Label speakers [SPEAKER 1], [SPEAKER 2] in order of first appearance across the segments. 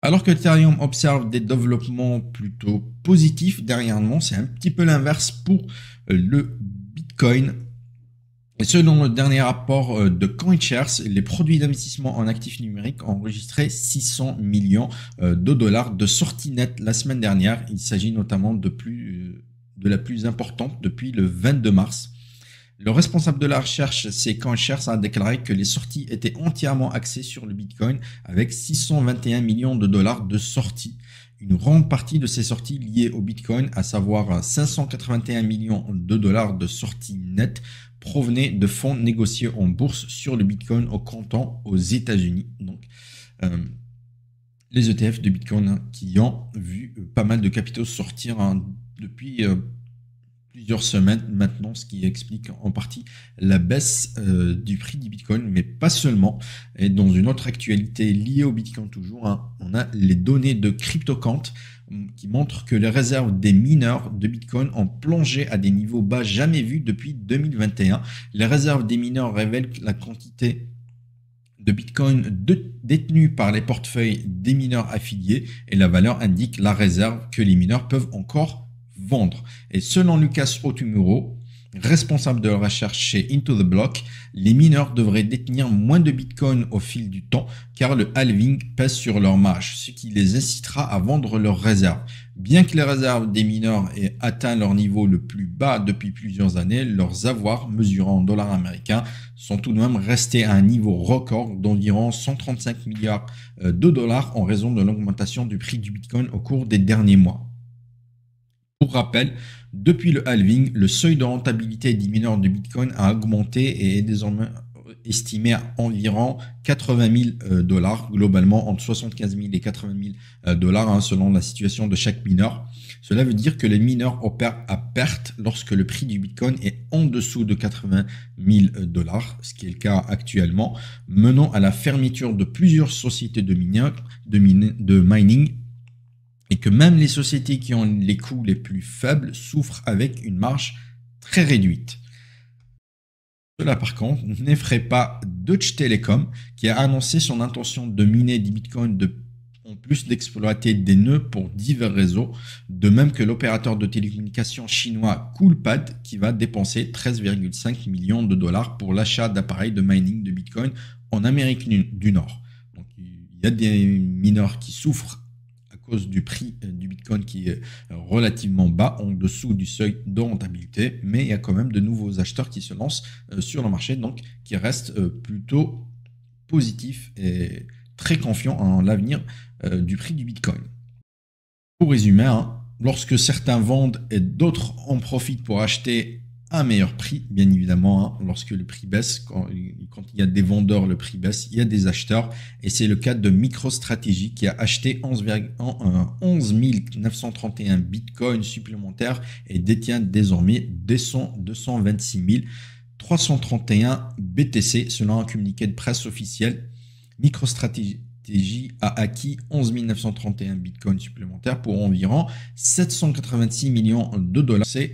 [SPEAKER 1] Alors que Ethereum observe des développements plutôt positifs dernièrement, c'est un petit peu l'inverse pour le Bitcoin. Et selon le dernier rapport de CoinShares, les produits d'investissement en actifs numériques ont enregistré 600 millions de dollars de sorties nettes la semaine dernière. Il s'agit notamment de la plus importante depuis le 22 mars. Le responsable de la recherche, c'est CoinShares, a déclaré que les sorties étaient entièrement axées sur le Bitcoin avec 621 millions de dollars de sorties. Une grande partie de ces sorties liées au Bitcoin, à savoir 581 millions de dollars de sorties nettes, provenaient de fonds négociés en bourse sur le Bitcoin au comptant aux États-Unis. Donc, les ETF de Bitcoin qui ont vu pas mal de capitaux sortir depuis plusieurs semaines maintenant, ce qui explique en partie la baisse du prix du Bitcoin, mais pas seulement. Et dans une autre actualité liée au Bitcoin toujours, on a les données de CryptoQuant qui montrent que les réserves des mineurs de Bitcoin ont plongé à des niveaux bas jamais vus depuis 2021. Les réserves des mineurs révèlent la quantité de Bitcoin détenus par les portefeuilles des mineurs affiliés et la valeur indique la réserve que les mineurs peuvent encore vendre. Et selon Lucas Otumuro, responsable de la recherche chez Into the Block, les mineurs devraient détenir moins de Bitcoin au fil du temps car le halving pèse sur leur marge, ce qui les incitera à vendre leurs réserves. Bien que les réserves des mineurs aient atteint leur niveau le plus bas depuis plusieurs années, leurs avoirs mesurant en dollars américains sont tout de même restés à un niveau record d'environ 135 milliards de dollars en raison de l'augmentation du prix du Bitcoin au cours des derniers mois. Pour rappel, depuis le halving, le seuil de rentabilité des mineurs de Bitcoin a augmenté et est désormais estimé à environ 80 000 dollars, globalement entre 75 000 et 80 000 dollars selon la situation de chaque mineur. Cela veut dire que les mineurs opèrent à perte lorsque le prix du Bitcoin est en dessous de 80 000 dollars, ce qui est le cas actuellement, menant à la fermeture de plusieurs sociétés de mining, et que même les sociétés qui ont les coûts les plus faibles souffrent avec une marge très réduite. Cela par contre n'effraie pas Deutsche Telekom qui a annoncé son intention de miner des bitcoins en plus d'exploiter des nœuds pour divers réseaux, de même que l'opérateur de télécommunications chinois Coolpad qui va dépenser 13,5 millions de dollars pour l'achat d'appareils de mining de bitcoin en Amérique du Nord. Donc, il y a des mineurs qui souffrent à cause du prix du Bitcoin qui est relativement bas, en dessous du seuil de rentabilité, mais il y a quand même de nouveaux acheteurs qui se lancent sur le marché, donc qui restent plutôt positifs et très confiants en l'avenir du prix du Bitcoin. Pour résumer, lorsque certains vendent et d'autres en profitent pour acheter à un meilleur prix, bien évidemment, lorsque le prix baisse, quand il y a des vendeurs, le prix baisse, il y a des acheteurs, et c'est le cas de MicroStrategy qui a acheté 11 931 bitcoins supplémentaires et détient désormais 226 331 BTC selon un communiqué de presse officiel. MicroStrategy a acquis 11 931 bitcoins supplémentaires pour environ 786 millions de dollars. C'est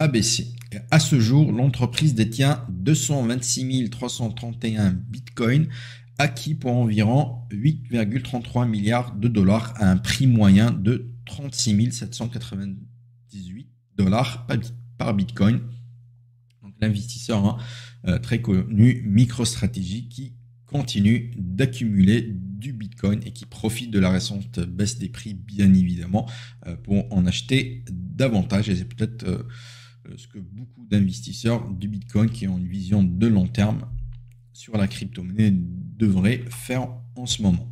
[SPEAKER 1] ABC. Et à ce jour, l'entreprise détient 226 331 bitcoins acquis pour environ 8,33 milliards de dollars à un prix moyen de 36 798 dollars par bitcoin. Donc l'investisseur très connu MicroStrategy qui continue d'accumuler du Bitcoin et qui profite de la récente baisse des prix, bien évidemment, pour en acheter davantage. Et c'est peut-être ce que beaucoup d'investisseurs du Bitcoin qui ont une vision de long terme sur la crypto-monnaie devraient faire en ce moment.